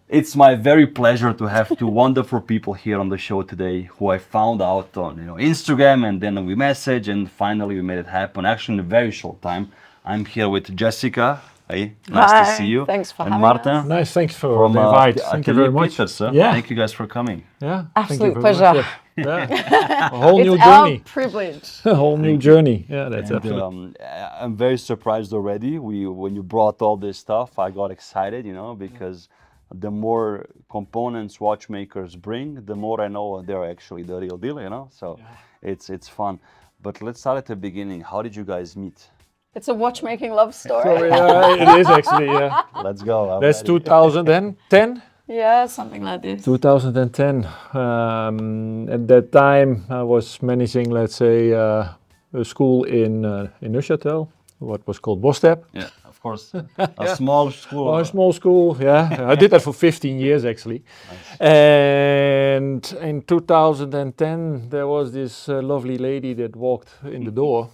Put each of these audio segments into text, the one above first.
It's my very pleasure to have two wonderful people here on the show today who I found out on Instagram, and then we messaged and finally we made it happen actually in a very short time. I'm here with Jessica. Hey, nice to see you. Thanks for and having Maarten us. Nice, thanks for from the invite. Thank you very Atelier much. Pieters, Yeah. Thank you guys for coming. Yeah, Absolute thank you very pleasure. much. Yeah. A whole new It's journey. our privilege. A whole new journey. Yeah, that's And absolutely. I'm very surprised already. When you brought all this stuff, I got excited, because the more components watchmakers bring, the more I know they're actually the real deal, So it's fun. But let's start at the beginning. How did you guys meet? It's a watchmaking love story. So, yeah, it is actually. Yeah. Let's go. I'm That's ready. 2010. Yeah, something like this. 2010. At that time, I was managing, let's say, a school in Neuchâtel, what was called WOSTEP. Yeah, of course. A small school. Oh, a small school, yeah. I did that for 15 years, actually. Nice. And in 2010, there was this lovely lady that walked in the door.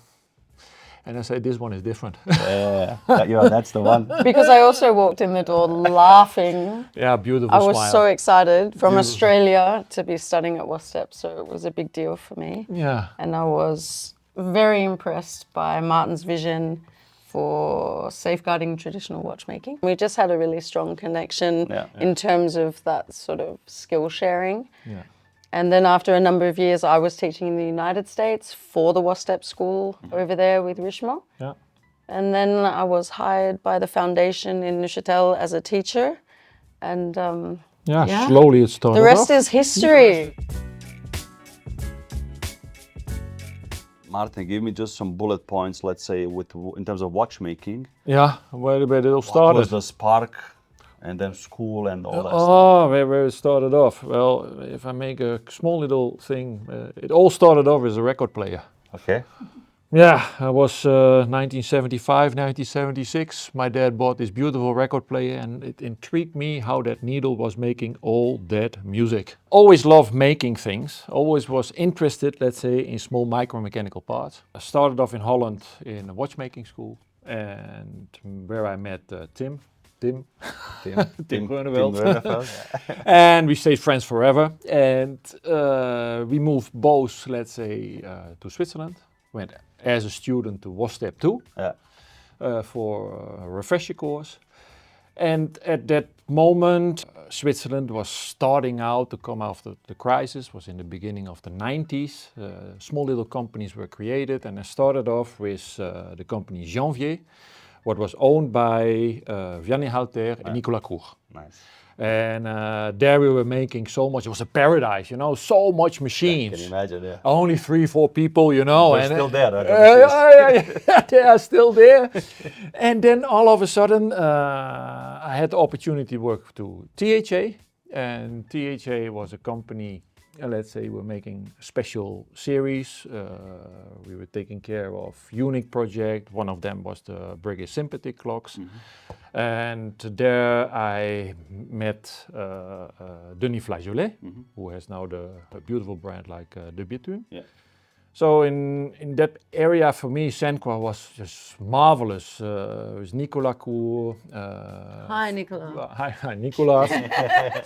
And I said, this one is different. Yeah, that's the one. Because I also walked in the door laughing. Yeah, beautiful I was smile. so excited from Australia to be studying at WOSTEP, so it was a big deal for me. Yeah. And I was very impressed by Maarten's vision for safeguarding traditional watchmaking. We just had a really strong connection in terms of that sort of skill sharing. Yeah. And then after a number of years, I was teaching in the United States for the WOSTEP school over there with Richemont. Yeah. And then I was hired by the foundation in Neuchâtel as a teacher. And Slowly it started the rest off. is history. Maarten, give me just some bullet points, let's say, in terms of watchmaking. Yeah, where it all What started. was the spark, and then school and all that stuff? Oh, where it started off. Well, if I make a small little thing, it all started off as a record player. Okay. Yeah, I was 1975, 1976. My dad bought this beautiful record player and it intrigued me how that needle was making all that music. Always loved making things, always was interested, let's say, in small micromechanical parts. I started off in Holland in a watchmaking school and where I met Tim Groeneveld. And we stayed friends forever. And we moved both, let's say, to Switzerland. Went as a student to WOSTEP too, for a refresher course. And at that moment, Switzerland was starting out to come out of the crisis, was in the beginning of the 90s. Small little companies were created, and I started off with the company Janvier, what was owned by Vianney Halter and Nicolas Kroeg. Nice. And there we were making so much. It was a paradise, so much machines. Can you imagine? Yeah. Only 3-4 people, They're and still there. they are still there. And then all of a sudden, I had the opportunity to work to THA, and THA was a company. Let's say we're making special series. We were taking care of unique project. One of them was the Breguet Sympathy clocks. And there I met Denis Flageolet, who has now the beautiful brand like De Bethune. Yeah. So in that area for me, Senqua was just marvelous. It was Nicolas Cour. Hi, Nicolas. Hi, Nicolas.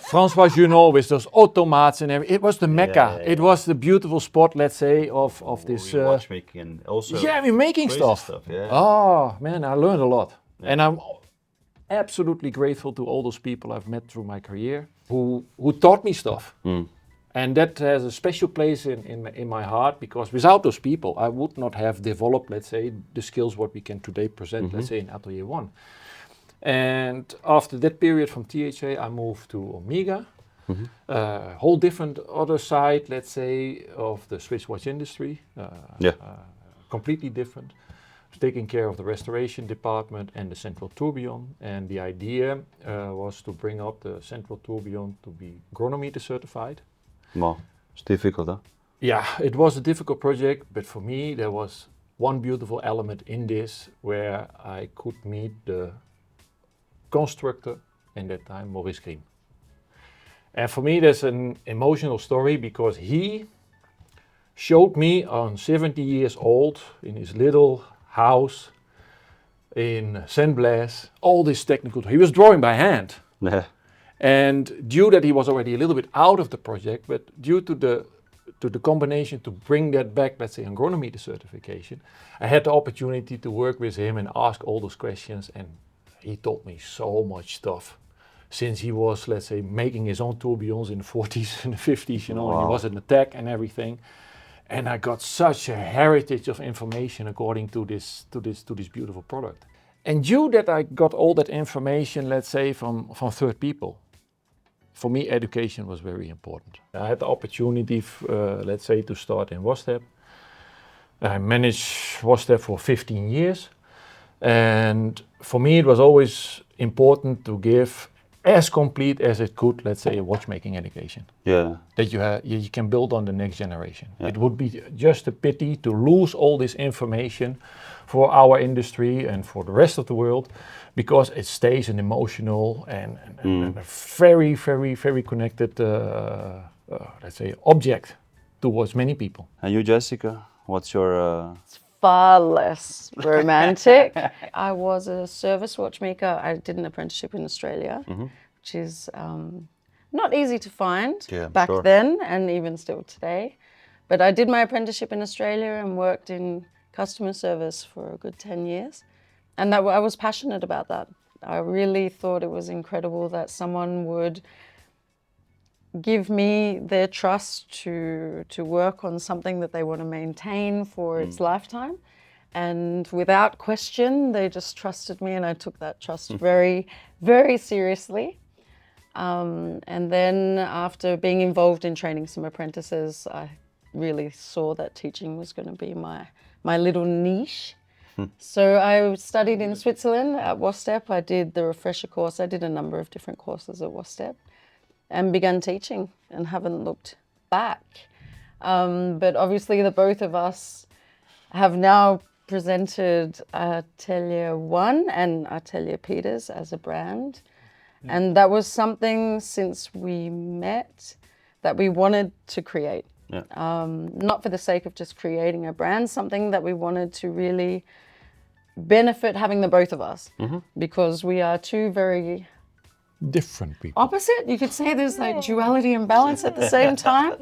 François Junot with those automates and everything. It was the Mecca. It was the beautiful spot, let's say, of this. Watchmaking and also. Yeah, we're making stuff. Yeah. Oh man, I learned a lot, and I'm absolutely grateful to all those people I've met through my career who taught me stuff. And that has a special place in my heart, because without those people, I would not have developed, let's say, the skills what we can today present, let's say, in Atelier 1. And after that period from THA, I moved to Omega, whole different other side, let's say, of the Swiss watch industry. Completely different. Taking care of the restoration department and the central tourbillon. And the idea was to bring up the central tourbillon to be chronometer certified. Wow, it's difficult, huh? Yeah, it was a difficult project, but for me there was one beautiful element in this where I could meet the constructor in that time, Maurice Green. And for me there's an emotional story because he showed me on 70 years old in his little house in San Blas, all this technical. He was drawing by hand. Yeah. And due that he was already a little bit out of the project, but due to the combination to bring that back, let's say, agronomy certification, I had the opportunity to work with him and ask all those questions, and he taught me so much stuff. Since he was, let's say, making his own tourbillons in the 40s and the 50s, you know, and he was in the tech and everything. And I got such a heritage of information according to this beautiful product. And due that I got all that information, let's say, from third people, for me, education was very important. I had the opportunity, let's say, to start in WOSTEP. I managed WOSTEP for 15 years. And for me, it was always important to give as complete as it could, let's say, a watchmaking education. Yeah. That you can build on the next generation. Yeah. It would be just a pity to lose all this information for our industry and for the rest of the world, because it stays an emotional and a very, very, very connected, let's say, object towards many people. And you, Jessica, what's your... Far less romantic. I was a service watchmaker. I did an apprenticeship in Australia, which is not easy to find back then and even still today. But I did my apprenticeship in Australia and worked in customer service for a good 10 years. And I was passionate about that. I really thought it was incredible that someone would give me their trust to work on something that they want to maintain for its lifetime. And without question, they just trusted me, and I took that trust very, very seriously. And then after being involved in training some apprentices, I really saw that teaching was going to be my little niche. So I studied in Switzerland at WOSTEP. I did the refresher course. I did a number of different courses at WOSTEP. And began teaching and haven't looked back. But obviously the both of us have now presented Atelier 1 and Atelier Pieters as a brand. Yeah. And that was something since we met that we wanted to create. Yeah. Not for the sake of just creating a brand, something that we wanted to really benefit having the both of us. Because we are two very different people. Opposite? You could say there's like duality and balance at the same time.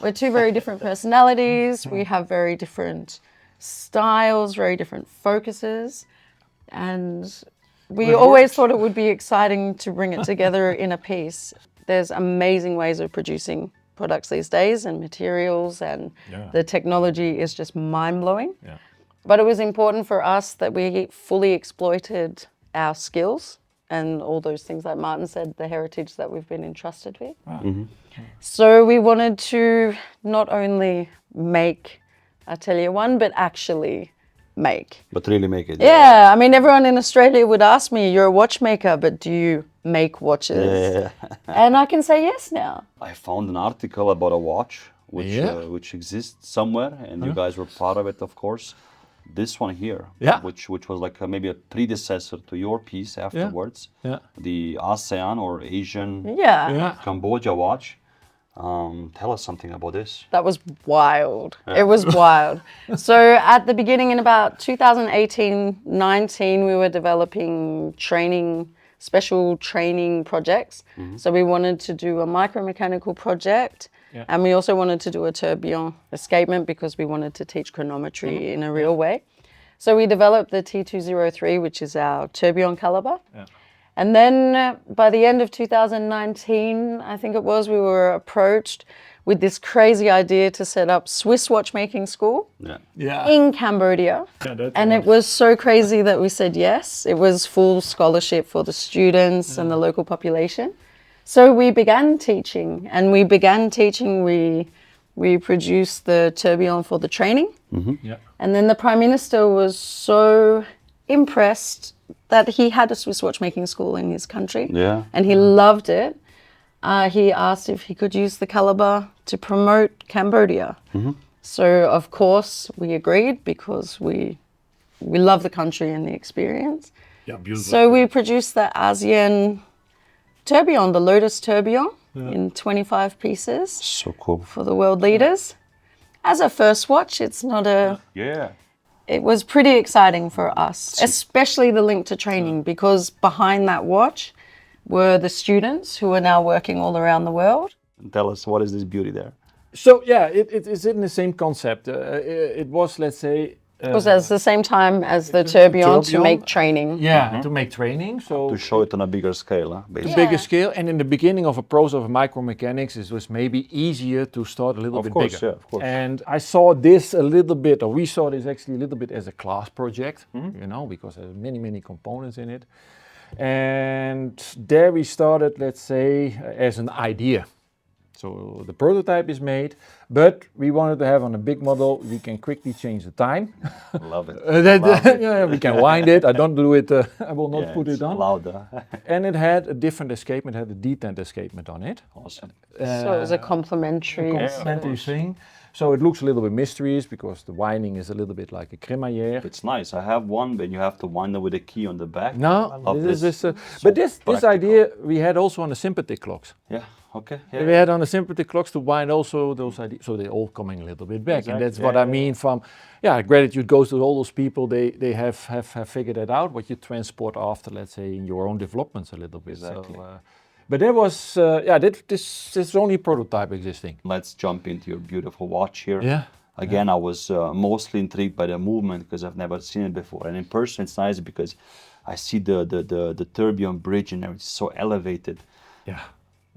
We're two very different personalities. We have very different styles, very different focuses. And we always thought it would be exciting to bring it together in a piece. There's amazing ways of producing products these days and materials, and the technology is just mind-blowing. Yeah. But it was important for us that we fully exploited our skills and all those things, like Maarten said, the heritage that we've been entrusted with. Wow. So we wanted to not only make Atelier 1, but actually make. But really make it. Yeah, I mean, everyone in Australia would ask me, you're a watchmaker, but do you make watches? Yeah. And I can say yes now. I found an article about a watch, which exists somewhere, and you guys were part of it, of course. This one here, which was like maybe a predecessor to your piece afterwards, the ASEAN or Asian Cambodia watch. Tell us something about this. That was wild. Yeah. It was wild. So at the beginning, in about 2018-19, we were developing special training projects. So we wanted to do a micromechanical project. Yeah. And we also wanted to do a tourbillon escapement because we wanted to teach chronometry in a real way. So we developed the T203, which is our tourbillon caliber. Yeah. And then by the end of 2019, I think it was, we were approached with this crazy idea to set up Swiss watchmaking school in Cambodia. Yeah, and it was so crazy that we said yes. It was full scholarship for the students and the local population. So we began teaching, and we produced the tourbillon for the training. And then the Prime Minister was so impressed that he had a Swiss watchmaking school in his country, and he loved it. He asked if he could use the caliber to promote Cambodia. So of course we agreed, because we love the country and the experience. Yeah, beautiful. So we produced the ASEAN tourbillon, the Lotus tourbillon, in 25 pieces. So cool. For the world leaders. as a first watch, it's not a... Yeah. It was pretty exciting for us, especially the link to training, because behind that watch were the students who are now working all around the world. Tell us, what is this beauty there? So yeah, it is in the same concept. It was, let's say... It was at the same time as the tourbillon to make training. Yeah, to make training. So To show it on a bigger scale, huh, basically. bigger scale, and in the beginning of a process of micromechanics, it was maybe easier to start a little bit bigger. Yeah, of course. And I saw this a little bit, or we saw this actually a little bit as a class project, you know, because there's many components in it. And there we started, let's say, as an idea. So the prototype is made, but we wanted to have on a big model, we can quickly change the time. Love it. Yeah, we can wind it. I don't do it, I will not put it's it on. louder. And it had a different escapement, it had a detent escapement on it. Awesome. So it was a complementary. Complementary thing. So it looks a little bit mysterious because the winding is a little bit like a crémaillère. It's nice. I have one, but you have to wind it with a key on the back. No, love this this. is but this practical. idea we had also on the sympathetic clocks. Yeah. Okay. We Yeah. had on the sympathetic clocks to wind also those ideas, so they're all coming a little bit back, and that's Exactly. what Yeah, I mean from, gratitude goes to all those people. They have figured it out what you transport after, let's say, in your own developments a little bit. Exactly. So, but there was this is only a prototype existing. Let's jump into your beautiful watch here. Yeah. Again, I was mostly intrigued by the movement because I've never seen it before, and in person it's nice because I see the tourbillon bridge and everything so elevated. Yeah,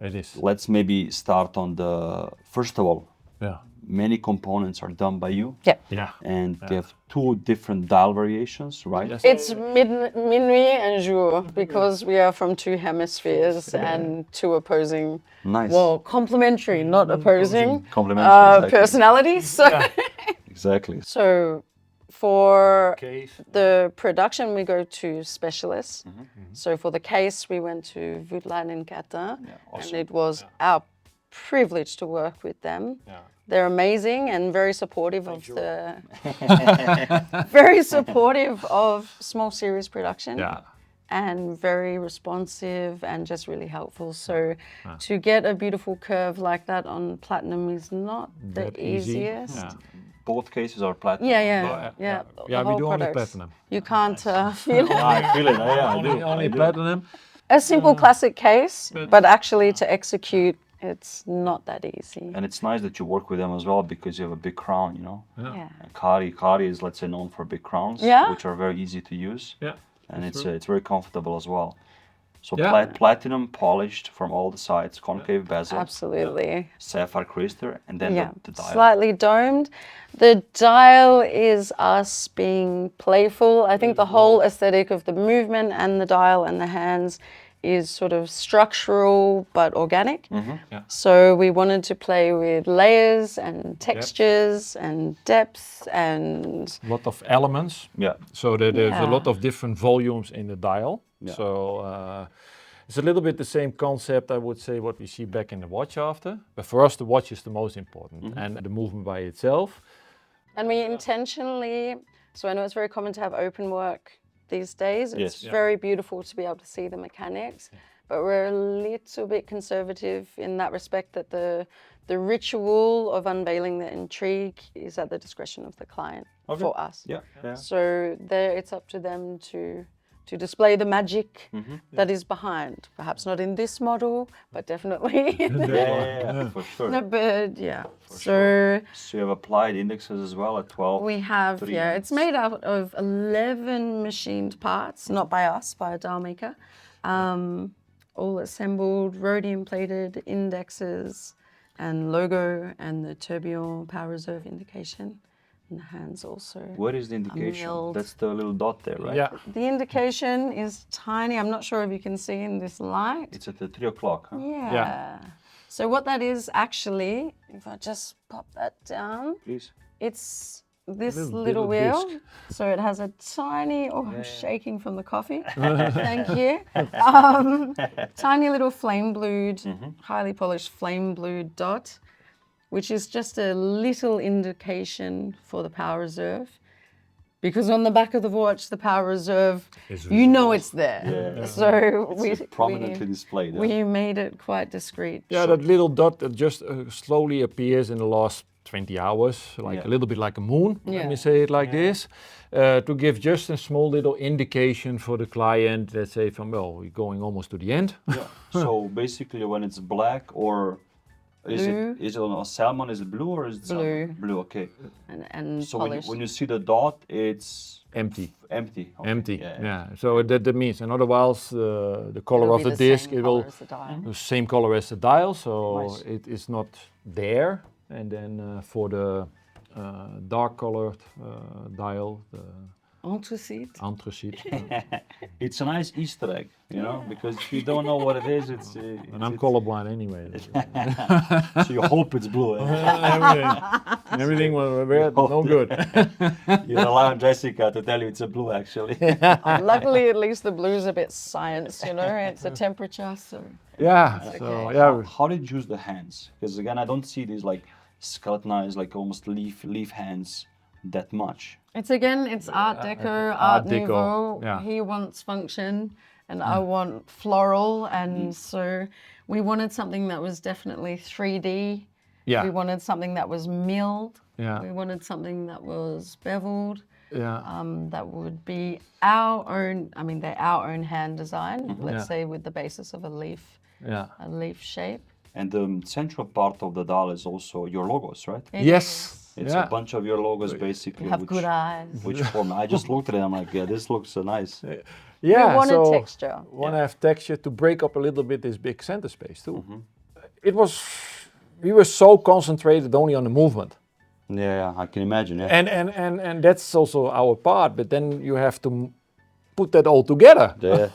it is. Let's maybe start on the first of all. Yeah. Many components are done by you. Yeah. Yeah. And they have two different dial variations, right? Yes. It's minuit and jour because we are from two hemispheres and two opposing, Nice. well, complementary, not opposing, Complementary, exactly. personalities. So, Exactly. so for Case. the production, we go to specialists. So for the case, we went to Vutlan in Qatar, awesome. and it was our privilege to work with them. Yeah. They're amazing and very supportive of very supportive of small series production. Yeah. And very responsive and just really helpful. So to get a beautiful curve like that on platinum is not the That easy. easiest. Yeah. Both cases are platinum. Yeah. Yeah, the we whole do only products. platinum. You can't feel it. I feel it. Yeah, I do. Only platinum. A simple classic case, but actually to execute, it's not that easy. And it's nice that you work with them as well because you have a big crown, you know. Yeah. And Kari is, let's say, known for big crowns, Yeah. which are very easy to use, Yeah. and it's very comfortable as well. So Yeah. platinum polished from all the sides, concave bezel, Absolutely. sapphire crystal, and then Yeah. the dial. Slightly domed. The dial is us being playful. I think the whole aesthetic of the movement and the dial and the hands is sort of structural but organic. Yeah. So we wanted to play with layers and textures and depth and A lot of elements. Yeah. So there's a Yeah. lot of different volumes in the dial. Yeah. So it's a little bit the same concept, I would say, what we see back in the watch after. But for us, the watch is the most important, and the movement by itself. And we intentionally, so I know it's very common to have open work these days. It's Yes. Yeah. very beautiful to be able to see the mechanics, but we're a little bit conservative in that respect that the ritual of unveiling the intrigue is at the discretion of the client for us. Yeah. Yeah. So there, it's up to them to display the magic that is behind. Perhaps not in this model, but definitely in the Yeah, for sure. no, but yeah. So So you have applied indexes as well at 12. we have, three yeah, units. it's made out of 11 machined parts, not by us, by a dial maker. All assembled, rhodium plated indexes and logo and the tourbillon power reserve indication. And the hands also. Where is the indication? milled. That's the little dot there, right? Yeah. The indication is tiny. I'm not sure if you can see in this light. It's at the 3 o'clock, huh? Yeah. So what that is actually, if I just pop that down, Please. it's this Little little wheel. disc. So it has a tiny, I'm shaking from the coffee. Thank you. Tiny little flame blued, highly polished flame blued dot, which is just a little indication for the power reserve. Because on the back of the watch, the power reserve, you know it's there. Yeah. So It's prominently displayed. huh? we made it quite discreet. Yeah, that little dot that just slowly appears in the last 20 hours, like Yeah. a little bit like a moon, Yeah. let me say it like this, to give just a small little indication for the client, let's say from, well, we're going almost to the end. Yeah. So basically, when it's black, or Blue. is it on a salmon? Is it blue or is it Blue. salmon? Blue. Okay. And So polished. when you see the dot, it's Empty. empty. Okay. Empty, Yeah. yeah. So that means, and otherwise the color It'll of be the the disc, same it will colour as the dial. the same color as the dial, so Nice. it is not there. And then for the dark colored dial, the Anthracite. anthracite. It's a nice Easter egg, you know, because if you don't know what it is, it's. And I'm colorblind anyway. So you hope it's blue. Eh? Everything was red, no good. You're allowing Jessica to tell you it's a blue, actually. Luckily, at least the blue's a bit science, you know, it's a temperature, so. Yeah, so Okay. yeah. How did you use the hands? Because again, I don't see these like skeletonized, like almost leaf hands that much. It's Art Deco, Art Art Deco, Nouveau. yeah. He wants function, and I want floral, and so we wanted something that was definitely 3D. Yeah. We wanted something that was milled. Yeah. We wanted something that was beveled. Yeah. That would be our own. I mean, they're our own hand design. Let's Yeah. say with the basis of a leaf shape. And the central part of the dial is also your logos, right? It Yes. is. It's Yeah. a bunch of your logos basically. You have good eyes. Which form? I just looked at it. I'm like, yeah, this looks nice. Yeah. We wanted so texture. Want to have texture to break up a little bit this big center space too. It was, we were so concentrated only on the movement. Yeah, I can imagine. Yeah. And that's also our part, but then you have to put that all together. Yeah,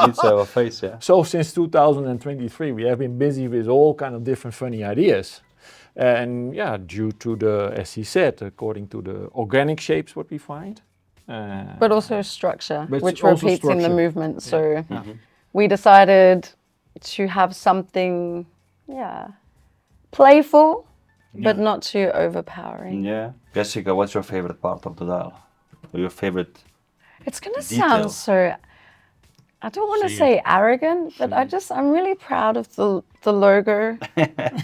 needs to have a face. Yeah. So since 2023, we have been busy with all kind of different funny ideas. And yeah, due to the, as he said, according to the organic shapes what we find. But also structure, But which also repeats in the structure. movement. So we decided to have something, playful, but not too overpowering. Yeah. Jessica, what's your favorite part of the dial? Or your favorite? It's gonna Detail. sound so. I don't want to say arrogant, but I'm really proud of the logo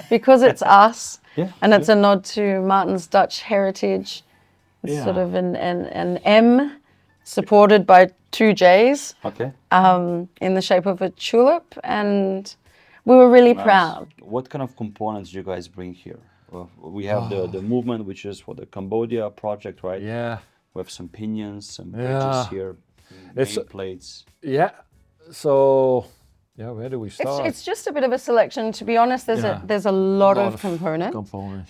because it's us, and it's a nod to Maarten's Dutch heritage. It's sort of an M supported by two J's Okay. in the shape of a tulip, and we were really proud. What kind of components do you guys bring here? Well, we have the movement, which is for the Cambodia project, right? Yeah. We have some pinions, some Yeah. bridges here, It's- main plates. Yeah. So yeah, where do we start? It's just a bit of a selection. To be honest, there's a lot of components.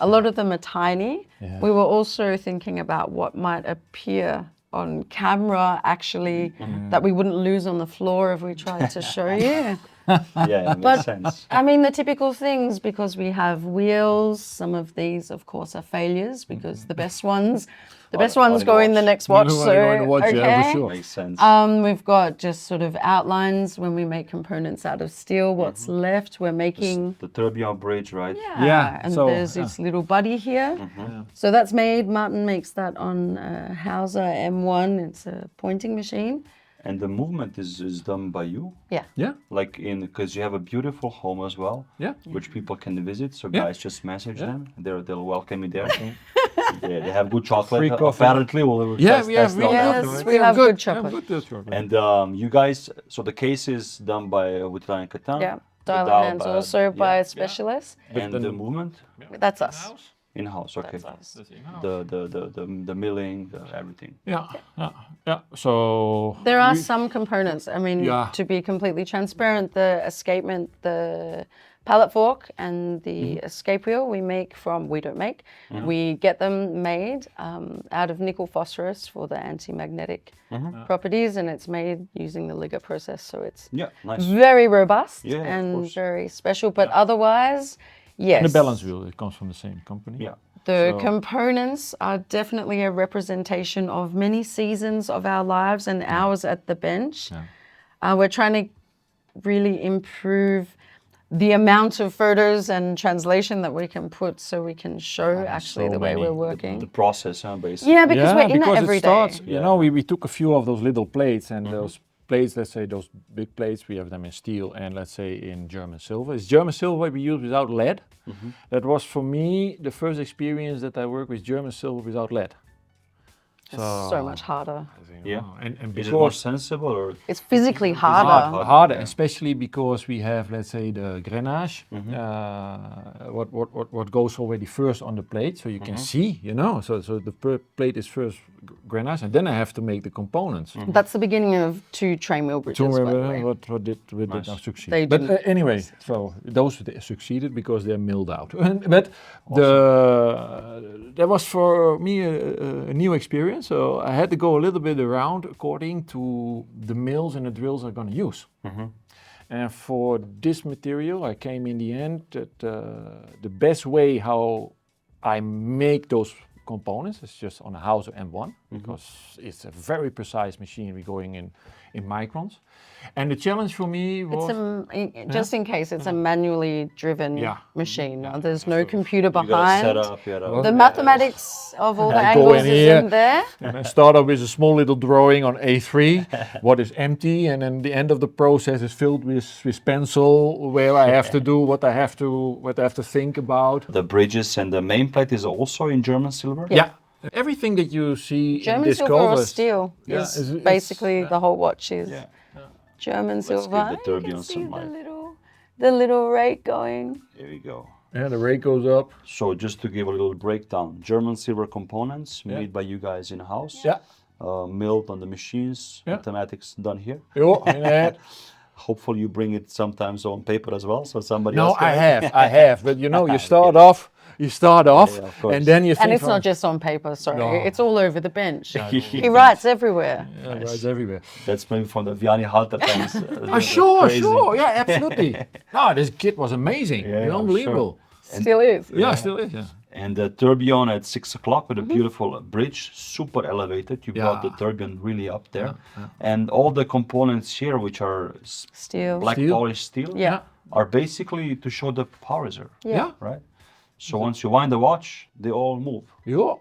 A lot of them are tiny. Yeah. We were also thinking about what might appear on camera, actually, that we wouldn't lose on the floor if we tried to show you. Yeah, it makes sense. I mean, the typical things, because we have wheels. Some of these, of course, are failures because the best ones go in the next watch. So, okay. Makes sense. We've got just sort of outlines when we make components out of steel. What's left, we're making. The tourbillon bridge, right? Yeah, And so, there's this little buddy here. So that's made. Maarten makes that on Hauser M1. It's a pointing machine. And the movement is done by you? Yeah. Yeah. Like because you have a beautiful home as well, Yeah. which people can visit. So Yeah. guys, just message them. They'll welcome you there. They have good chocolate. Free coffee. Apparently, we'll Yeah, test- we have test really all that. Yes, we have good chocolate. Good chocolate. And you guys, so the case is done by Atelier and Catan. Yeah. the Dial dial hands by- also yeah, by yeah. specialists. And the movement That's us. in-house. Okay. That's us. The milling, everything. Yeah. So There are some components. I mean, Yeah. to be completely transparent, the escapement, the pallet fork and the escape wheel we don't make. We get them made out of nickel phosphorus for the anti-magnetic properties, and it's made using the Liga process. So it's Yeah, nice. very robust Yeah, of and course. very special. But otherwise, yes. and the balance wheel, it comes from the same company. Yeah. The So- components are definitely a representation of many seasons of our lives and ours at the bench. We're trying to really improve the amount of photos and translation that we can put so we can show actually so the way many. we're working. The process, basically. Yeah, because we're in it because every it starts, day. You know, we took a few of those little plates and those plates, let's say those big plates, we have them in steel and let's say in German silver. It's German silver we use without lead. That was for me the first experience that I work with German silver without lead. It's so much harder. Yeah. And Is it more because sensible or? It's physically harder. harder, Yeah. especially because we have, let's say, the grenache, what goes already first on the plate, so you can see, you know. So the plate is first grenache, and then I have to make the components. That's the beginning of 2 train wheel bridges, by the way. What did Nice. not succeed? They But didn't. anyway, so those succeeded because they're milled out. But that was for me a new experience. So I had to go a little bit around according to the mills and the drills I'm going to use. And for this material, I came in the end that the best way how I make those components is just on a Hauser M1 because it's a very precise machine. We're going in microns. And the challenge for me was... Just in case, it's a manually driven Yeah. machine. There's no computer You gotta behind. set up, The mathematics of all the I go angles in is here. in there. And I start off with a small little drawing on A3, what is empty, and then the end of the process is filled with pencil, where I have to do what I have to think about. The bridges and the main plate is also in German silver? Yeah. Everything that you see in German this silver or covers, steel Yeah, is it's- basically the whole watch is Yeah. German Let's silver. give the You can tourbillon see some light. the little rake going. Here we go. Yeah, the rate goes up. So just to give a little breakdown, German silver components made by you guys in-house, Yeah. milled on the machines, Yeah. mathematics done here. Yeah, in that. Hopefully you bring it sometimes on paper as well, so somebody No, else can. I have, but you know, you start off, Yeah, of course. and then you think, And it's oh, not just on paper, sorry. No. It's all over the bench. Yeah. He writes everywhere. yeah, it's everywhere. That's maybe from the Vianney Halter times. Sure, yeah, absolutely. No, this kit was amazing, Yeah, I'm unbelievable. Still is. Yeah, still is. Yeah. And the tourbillon at 6 o'clock with a beautiful bridge, super elevated. You brought the Yeah. tourbillon really up there. And all the components here, which are Steel. black Steel. polished steel, Yeah. are basically to show the power reserve, Yeah. right? So once you wind the watch, they all move. Yeah.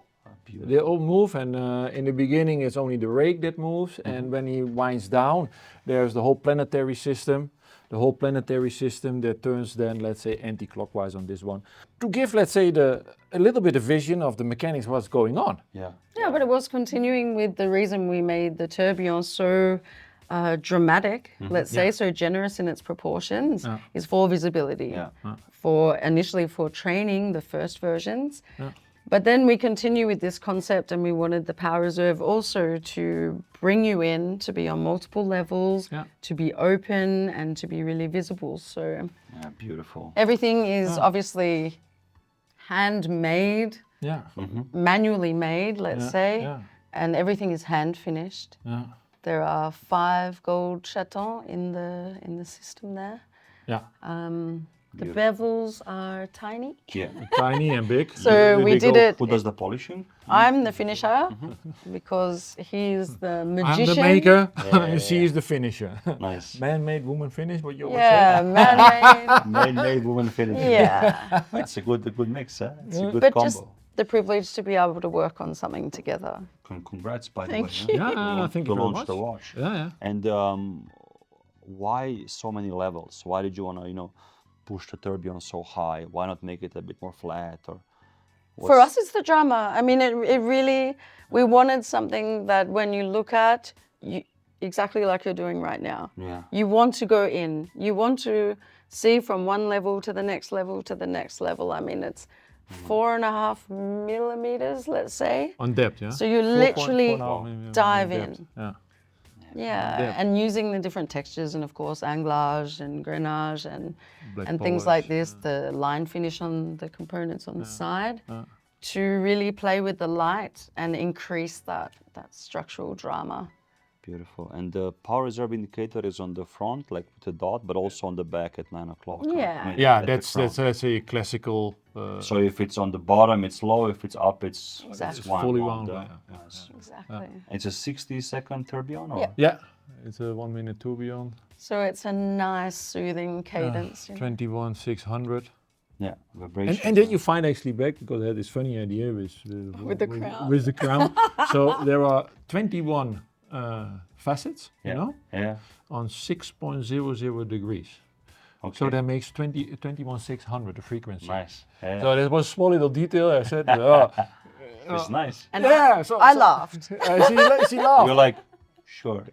Beautiful. They all move, and in the beginning it's only the rake that moves, and when he winds down, there's the whole planetary system. The whole planetary system that turns then, let's say, anti-clockwise on this one. To give, let's say, a little bit of vision of the mechanics, what's going on. Yeah. Yeah, but it was continuing with the reason we made the tourbillon so dramatic, let's say, so generous in its proportions, is for visibility. Yeah. For initially for training, the first versions. But then we continue with this concept, and we wanted the power reserve also to bring you in, to be on multiple levels, to be open and to be really visible. So Yeah, beautiful. everything is obviously handmade, Yeah. manually made, let's say, yeah. and everything is hand finished. Yeah. There are 5 gold chatons in the system there. Yeah. The bevels are tiny. Yeah. Tiny and big. So we They did go- it. Who does the polishing? I'm the finisher because he's the I'm magician. the maker, and she is the finisher. Nice. Man-made, woman finish, what you always Yeah, man-made. Man-made woman finish. Yeah, It's a good mix, huh? It's a good but combo. just the privilege to be able to work on something together. Congrats, by the Thank way. you. huh? Yeah, thank you To very launch much. the watch. Yeah, yeah. And why so many levels? Why did you want to, push the tourbillon so high? Why not make it a bit more flat? Or For us, it's the drama. I mean, it really, we wanted something that when you look at, exactly like you're doing right now, Yeah. you want to go in. You want to see from one level to the next level to the next level. I mean, it's 4.5 millimeters, let's say. On depth, yeah. So you literally dive in. Yeah. Yeah, depth. and using the different textures and of course anglage and grenache and Black things polish, like this, the line finish on the components on the side, to really play with the light and increase that structural drama. Beautiful. And the power reserve indicator is on the front, like with the dot, but also on the back at 9 o'clock. huh? Yeah. I mean, Yeah, at the that's front. let's say a classical. So if it's on the bottom, it's low. If it's up, it's Exactly. it's one, fully one, wound. the- Yeah. nice. Exactly. It's a 60-second tourbillon, or? Yeah. Yeah, it's a 1 minute tourbillon. So it's a nice soothing cadence. 21,600. Yeah, vibration. And then you find actually back, because I had this funny idea with With the crown. With the crown. So there are 21 facets, you know, on 6.00 degrees. Okay. So that makes 21,600 the frequency. Nice. Yeah. So that was a small little detail. I said, It's nice. And yeah. I laughed. She laughed. You're like, sure.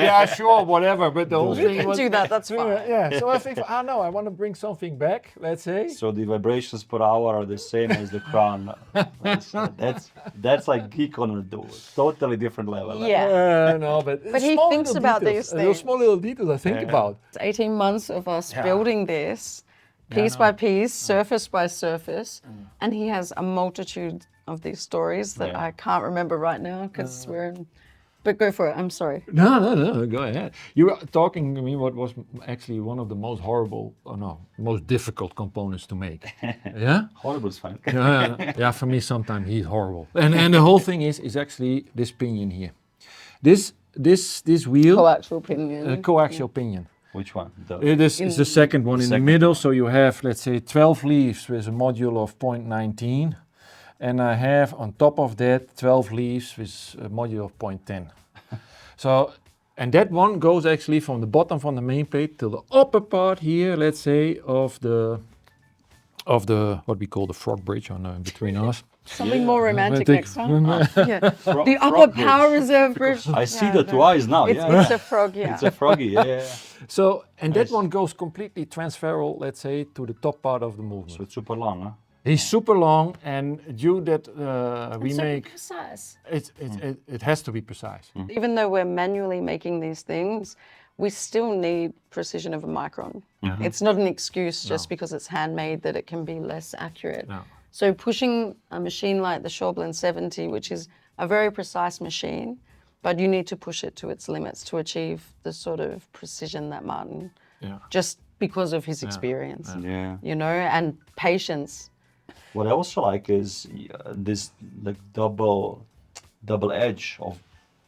Yeah, sure, whatever. But the whole You thing can was do that, that's fine. Yeah. So I think, no, I want to bring something back. Let's say. So the vibrations per hour are the same as the crown. That's like geek on a totally different level. Yeah. No, but he small thinks little about details. these Those small things. little details I think about. It's 18 months of us building this piece by piece, surface by surface, and he has a multitude of these stories that I can't remember right now because we're in. But go for it. I'm sorry. No, go ahead. You were talking to me what was actually one of the most horrible, most difficult components to make. Yeah? Horrible is fine. Yeah, for me sometimes he's horrible. And the whole thing is actually this pinion here. This wheel. Coaxial pinion. Coaxial pinion. Which one? It is the second one in the middle. So you have, let's say, 12 leaves with a module of 0.19. And I have on top of that 12 leaves with a module of 0.10. So, and that one goes actually from the bottom from the main plate to the upper part here, let's say, of the what we call the frog bridge on in between us. Something more romantic next time. The Frog upper bridge. power reserve bridge. I see the two eyes now. It's a frog, yeah. It's a froggy. Yeah. So, and Nice. that one goes completely transferable, let's say, to the top part of the movement. So it's super long, huh? He's super long, and due that we So make precise. it has to be precise. Even though we're manually making these things, we still need precision of a micron. It's not an excuse just because it's handmade that it can be less accurate. No. So pushing a machine like the Schaublin 70, which is a very precise machine, but you need to push it to its limits to achieve the sort of precision that Maarten, just because of his experience, Yeah. you know, and patience. What I also like is this like double edge of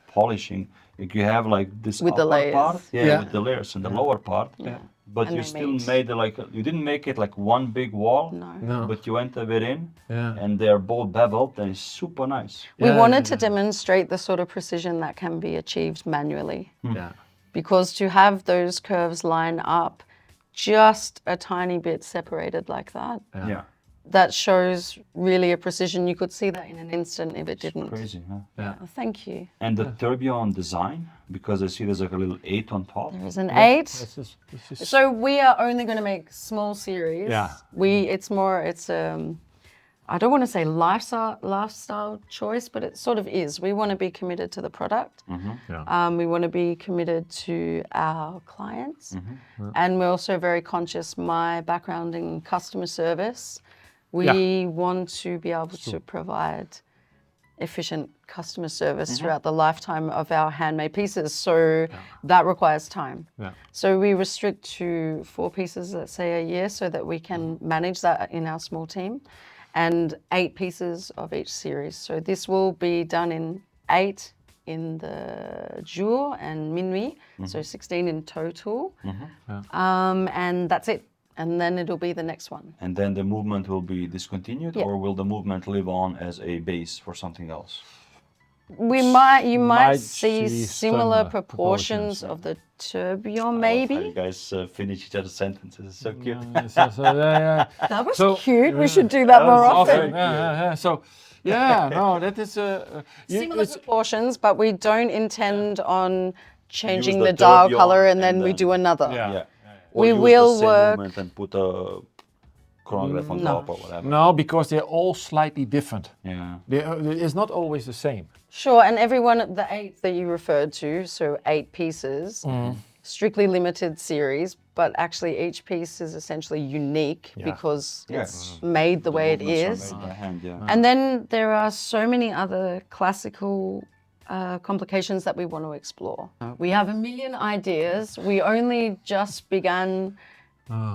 polishing. Like you have like this With the upper layers. part, Yeah. with the layers, and the lower part. But And you they still made- made it like you didn't make it like one big wall. No. But you went a bit in, Yeah. and they're both beveled, and it's super nice. We wanted to demonstrate the sort of precision that can be achieved manually. Yeah. Because to have those curves line up just a tiny bit separated like that, Yeah. that shows really a precision. You could see that in an instant if it didn't. Crazy, huh? Yeah. Oh, thank you. And the tourbillon design, because I see there's like a little 8 on top. There's an 8. This is So we are only going to make small series. Yeah. It's I don't want to say lifestyle choice, but it sort of is. We want to be committed to the product. We want to be committed to our clients. And we're also very conscious, my background in customer service, we want to be able to provide efficient customer service throughout the lifetime of our handmade pieces. So that requires time. Yeah. So we restrict to 4 pieces, let's say, a year so that we can manage that in our small team, and 8 pieces of each series. So this will be done in 8 in the jour and minuit, so 16 in total. And that's it. And then it'll be the next one. And then the movement will be discontinued, Yeah. or will the movement live on as a base for something else? You might Might see see similar some, proportions of the tourbillon, maybe. You guys finish each other's sentences. It's so cute. That was So- cute. We should do that more was often. very So, no, that is Similar proportions, but we don't intend on changing Use the the dial tourbillon color and then and we then- do another. Yeah. We Or use will the same work- movement and put a chronograph on top or whatever. No, because they're all slightly different. Yeah. It's not always the same. Sure, and every one of the 8 that you referred to, so 8 pieces, strictly limited series, but actually each piece is essentially unique because it's made the way it Movements is. are made by hand, yeah. And then there are so many other classical complications that we want to explore. We have a million ideas. We only just began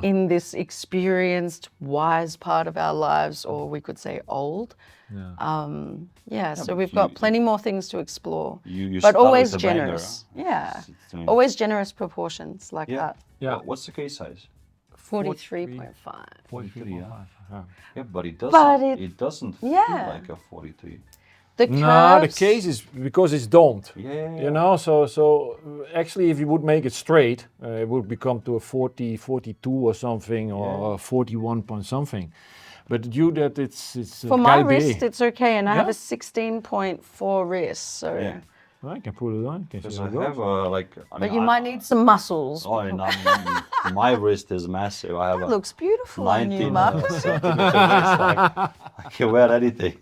in this experienced, wise part of our lives, or we could say old. So we've got plenty more things to explore, You but start always with a banger, generous. huh? Yeah, It's, always generous proportions like Yeah. that. Yeah. What's the case size? 43.5. 43, yeah. Yeah. Yeah, but it But doesn't. it- It doesn't Yeah. feel like a 43. The No, the curves. case is because it's domed. Yeah. You know, so actually, if you would make it straight, it would become to a 40, 42 or something, or 41 point something. But due that it's For my KB. wrist, it's okay, and I have Yeah? a 16.4 wrist, so. Yeah. I can put it on. Can see Because how I it goes. have like. I But mean, you might need some muscles. Oh, and my wrist is massive. I have That a looks beautiful on you, 19 Maarten. centimeter waist. I can wear anything.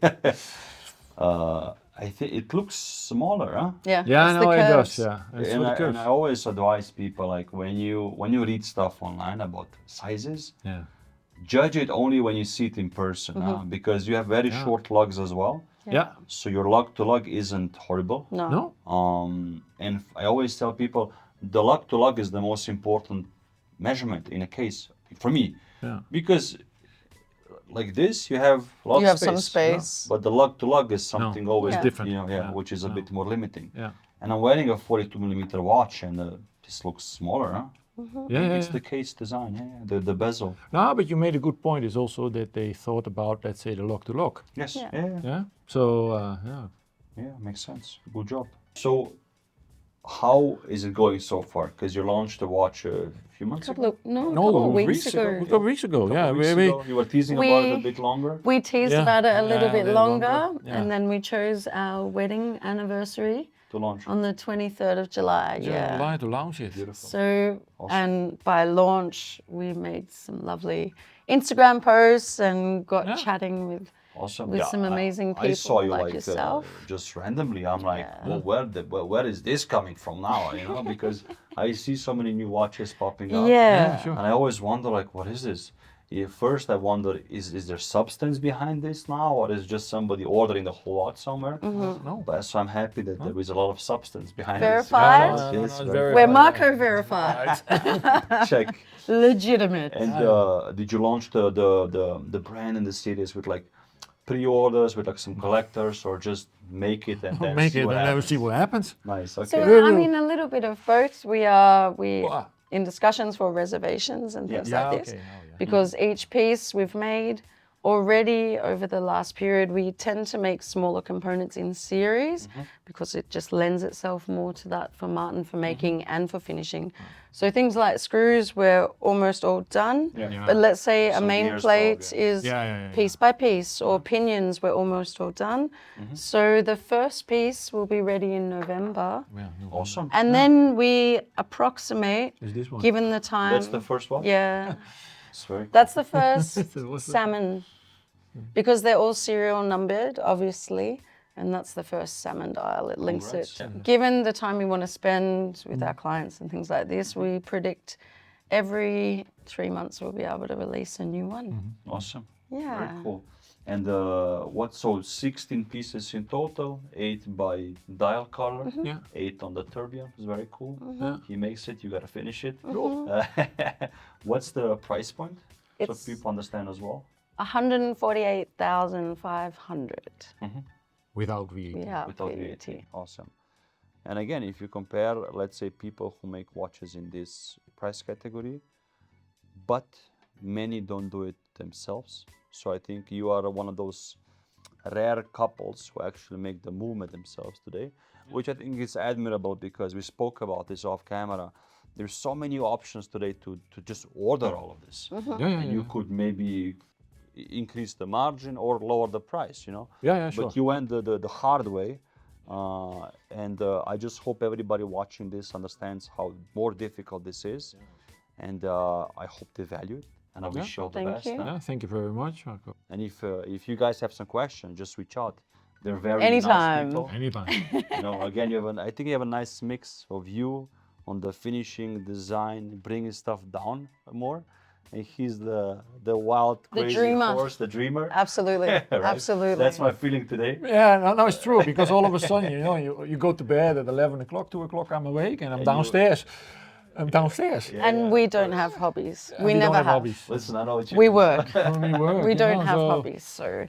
I think it looks smaller, huh? Yeah, Yeah, I it's know the it curves. does. Yeah, it's And for the I, curves. and I always advise people like when you read stuff online about sizes, Yeah. judge it only when you see it in person, because you have very short lugs as well. Yeah. So your lug to lug isn't horrible. No. No. And I always tell people the lug to lug is the most important measurement in a case for me, Yeah. because like this you have a lot You of have space, some space. but the lug to lug is something always Yeah. Different. you know, Yeah. which is a bit more limiting. Yeah. And I'm wearing a 42 millimeter watch, and this looks smaller, huh? Yeah. It's the case design, the bezel. No, but you made a good point. Is also that they thought about, let's say, the lock to lock. Yes, Yeah. Yeah. So yeah, makes sense. Good job. So, how is it going so far? Because you launched the watch a few months ago. Couple of no, weeks ago. A couple of weeks ago. Yeah. Weeks ago, you were teasing about it a bit longer. We teased Yeah. about it a little Yeah, bit a little longer, longer. Yeah. and then we chose our wedding anniversary To launch. on the 23rd of July. Yeah. July to launch it. So, and by launch, we made some lovely Instagram posts and got chatting with Awesome. with some amazing I saw people you like like yourself. just randomly. I'm like, well, where is this coming from now? You know, because I see so many new watches popping up. Yeah. Sure. And I always wonder, like, what is this? First, I wonder, is there substance behind this now, or is just somebody ordering the whole lot somewhere? No. But so I'm happy that there is a lot of substance behind Verified? this. Yes, it's very We're Marco verified. check. Legitimate. And did you launch the brand and the series with like pre-orders with like some collectors, or just make it and then Make see it what and happens? see what happens. Nice. Okay. So, I mean, a little bit of both. We Wow. in discussions for reservations and things Yeah, like this. okay, oh, yeah. Because each piece we've made already over the last period, we tend to make smaller components in series because it just lends itself more to that for Maarten, for making and for finishing. So things like screws, we're almost all done. Yeah. But let's say a Some main gears plate probably. is Yeah. piece by piece, or pinions, we're almost all done. So the first piece will be ready in November. Yeah, no. Awesome. And then we approximate, Is this one? given the time. That's the first one. Yeah. It's very That's the first What's that? salmon, because they're all serial numbered, obviously, and that's the first salmon dial. It links Congrats. it. Given the time we want to spend with our clients and things like this, we predict every 3 months we'll be able to release a new one. awesome. Yeah. Very cool. And so 16 pieces in total, 8 by dial color, Yeah. 8 on the tourbillon. It's very cool. Yeah. He makes it, you gotta finish it. What's the price point? So It's- people understand as well. 148,500. Without VAT. Yeah. Without VAT. Awesome. And again, if you compare, let's say, people who make watches in this price category, but many don't do it themselves. So I think you are one of those rare couples who actually make the movement themselves today, which I think is admirable, because we spoke about this off camera. There's so many options today to just order all of this. Yeah. And you could maybe increase the margin or lower the price, you know? Yeah, sure. But you went the hard way. And I just hope everybody watching this understands how more difficult this is. And I hope they value it. And I wish you all the Thank best. you. huh? Yeah, thank you very much, Marco. And if you guys have some questions, just reach out. They're very Anytime. nice people. Anytime. You know, again, I think you have a nice mix of you on the finishing, design, bringing stuff down more. And he's the wild, crazy dreamer. horse, the dreamer. Absolutely. Right? Absolutely. That's my feeling today. Yeah, no, it's true, because all of a sudden, you know, you go to bed at 11 o'clock, 2 o'clock, I'm awake, and I'm downstairs. downstairs. And we don't have hobbies. We don't never have have. hobbies. Listen, I know what you We mean. work. We work. We you don't know, have so- hobbies. So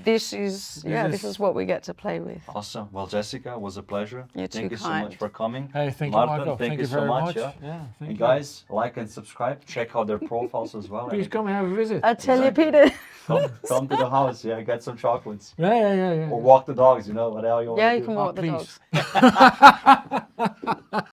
this is this is what we get to play with. Awesome. Well, Jessica, it was a pleasure. You're Thank too you so kind. much for coming. Hey, thank you, Maarten, Marco. thank you so very much. much. Yeah. Thank And you. guys, like and subscribe. Check out their profiles as well. Please come and have a visit. Atelier Pieters. Come to the house. Yeah, get some chocolates. Yeah. Or walk the dogs. You know, whatever you want Yeah, to you do. can walk the please. dogs.